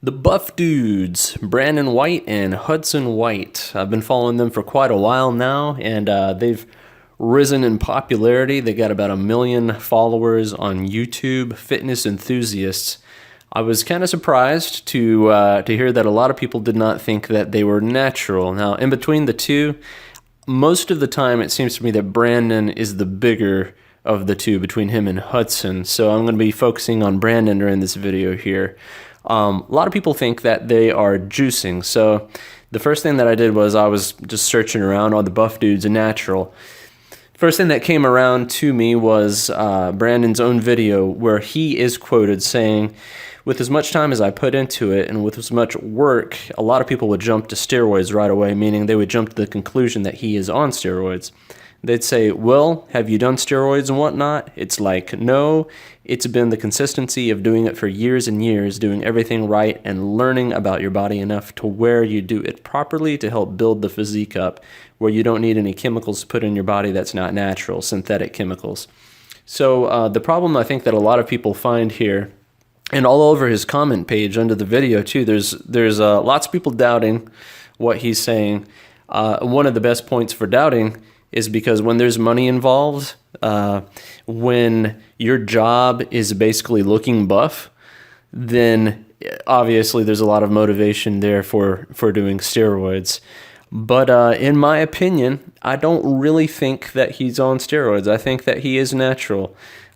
The Buff Dudes, Brandon White and Hudson White. I've been following them for quite a while now, and they've risen in popularity. They got about 1 million followers on YouTube, fitness enthusiasts. I was kind of surprised to hear that a lot of people did not think that they were natural. Now, in between the two, most of the time it seems to me that Brandon is the bigger of the two between him and Hudson. So I'm going to be focusing on Brandon during this video here. A lot of people think that they are juicing. So the first thing that I did was I was just searching around all the Buff Dudes and natural. First thing that came around to me was Brandon's own video where he is quoted saying, "With as much time as I put into it and with as much work, a lot of people would jump to steroids right away," meaning they would jump to the conclusion that he is on steroids. They'd say, "Well, have you done steroids and whatnot?" It's like, no, it's been the consistency of doing it for years and years, doing everything right and learning about your body enough to where you do it properly to help build the physique up, where you don't need any chemicals to put in your body that's not natural, synthetic chemicals. So the problem I think that a lot of people find here, and all over his comment page under the video too, there's lots of people doubting what he's saying. One of the best points for doubting is because when there's money involved, when your job is basically looking buff, then obviously there's a lot of motivation there for doing steroids. But in my opinion, I don't really think that he's on steroids. I think that he is natural.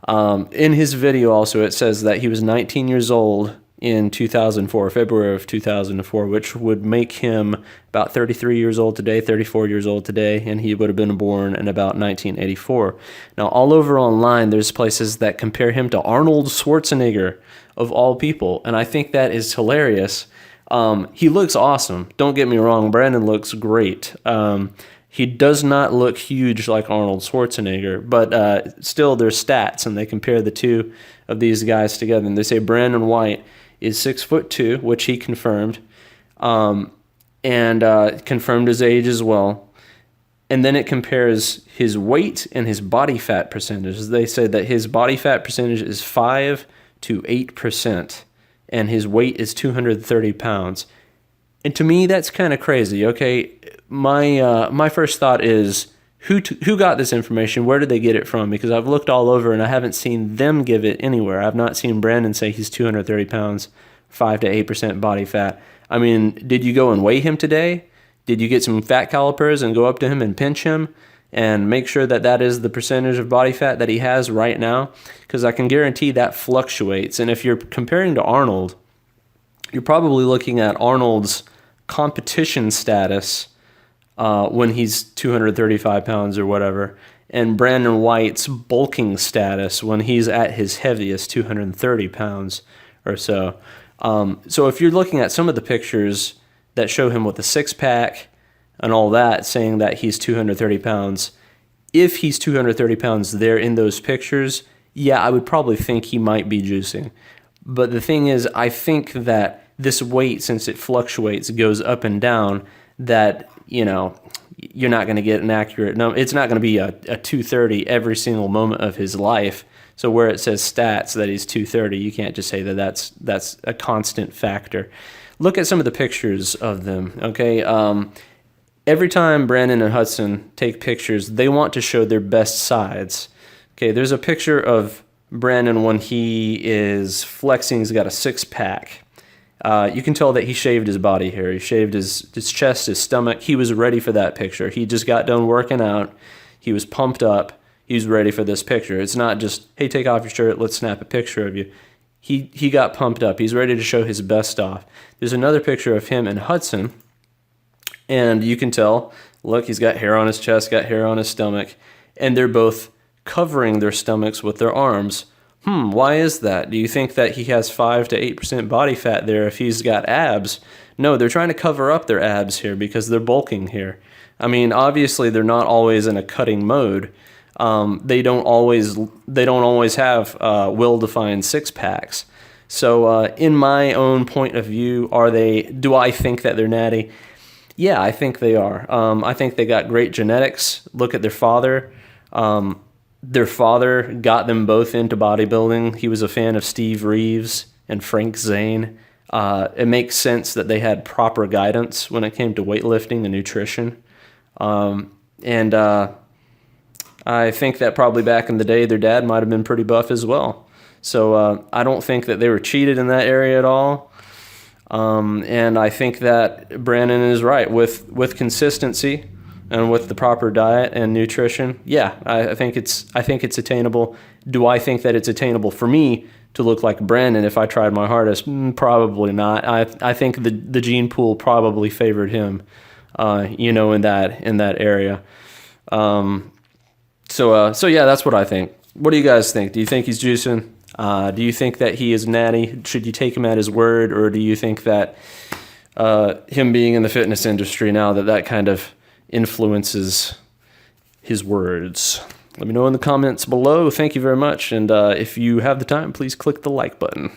In his video also, it says that he was 19 years old in 2004, February of 2004, which would make him about 33 years old today, 34 years old today, and he would have been born in about 1984. Now, all over online, there's places that compare him to Arnold Schwarzenegger, of all people, and I think that is hilarious. He looks awesome. Don't get me wrong, Brandon looks great. He does not look huge like Arnold Schwarzenegger, but still there's stats, and they compare the two of these guys together, and they say Brandon White is 6'2", which he confirmed, and confirmed his age as well. And then it compares his weight and his body fat percentage. They say that his body fat percentage is 5 to 8%, and his weight is 230 pounds. And to me, that's kind of crazy. Okay, my first thought is, who got this information? Where did they get it from? Because I've looked all over and I haven't seen them give it anywhere. I've not seen Brandon say he's 230 pounds, 5 to 8% body fat. I mean, did you go and weigh him today? Did you get some fat calipers and go up to him and pinch him and make sure that that is the percentage of body fat that he has right now? Because I can guarantee that fluctuates. And if you're comparing to Arnold, you're probably looking at Arnold's competition status when he's 235 pounds or whatever, and Brandon White's bulking status when he's at his heaviest, 230 pounds or so. So if you're looking at some of the pictures that show him with a six-pack and all that, saying that he's 230 pounds, if he's 230 pounds there in those pictures, yeah, I would probably think he might be juicing. But the thing is, I think that this weight, since it fluctuates, goes up and down, that, you know, you're not going to get an accurate number. It's not going to be a 230 every single moment of his life. So where it says stats that he's 230, you can't just say that that's a constant factor. Look at some of the pictures of them, okay? Every time Brandon and Hudson take pictures, they want to show their best sides. Okay, there's a picture of Brandon when he is flexing. He's got a six-pack. You can tell that he shaved his body hair. He shaved his chest, his stomach. He was ready for that picture. He just got done working out. He was pumped up. He was ready for this picture. It's not just, hey, take off your shirt, let's snap a picture of you. He got pumped up. He's ready to show his best off. There's another picture of him and Hudson, and you can tell, look, he's got hair on his chest, got hair on his stomach, and they're both covering their stomachs with their arms. Why is that? Do you think that he has 5 to 8% body fat there if he's got abs? No, they're trying to cover up their abs here because they're bulking here. I mean, obviously they're not always in a cutting mode. They don't always have well-defined six-packs. So in my own point of view, do I think that they're natty? Yeah, I think they are. I think they got great genetics. Look at their father. Their father got them both into bodybuilding. He was a fan of Steve Reeves and Frank Zane. it makes sense that they had proper guidance when it came to weightlifting and nutrition. And I think that probably back in the day, their dad might have been pretty buff as well. So I don't think that they were cheated in that area at all. And I think that Brandon is right with consistency and with the proper diet and nutrition. Yeah, I think it's attainable. Do I think that it's attainable for me to look like Brandon if I tried my hardest? Probably not. I think the gene pool probably favored him, in that area. So yeah, that's what I think. What do you guys think? Do you think he's juicing? Do you think that he is natty? Should you take him at his word, or do you think that him being in the fitness industry now that kind of influences his words? Let me know in the comments below. Thank you very much, and if you have the time, please click the like button.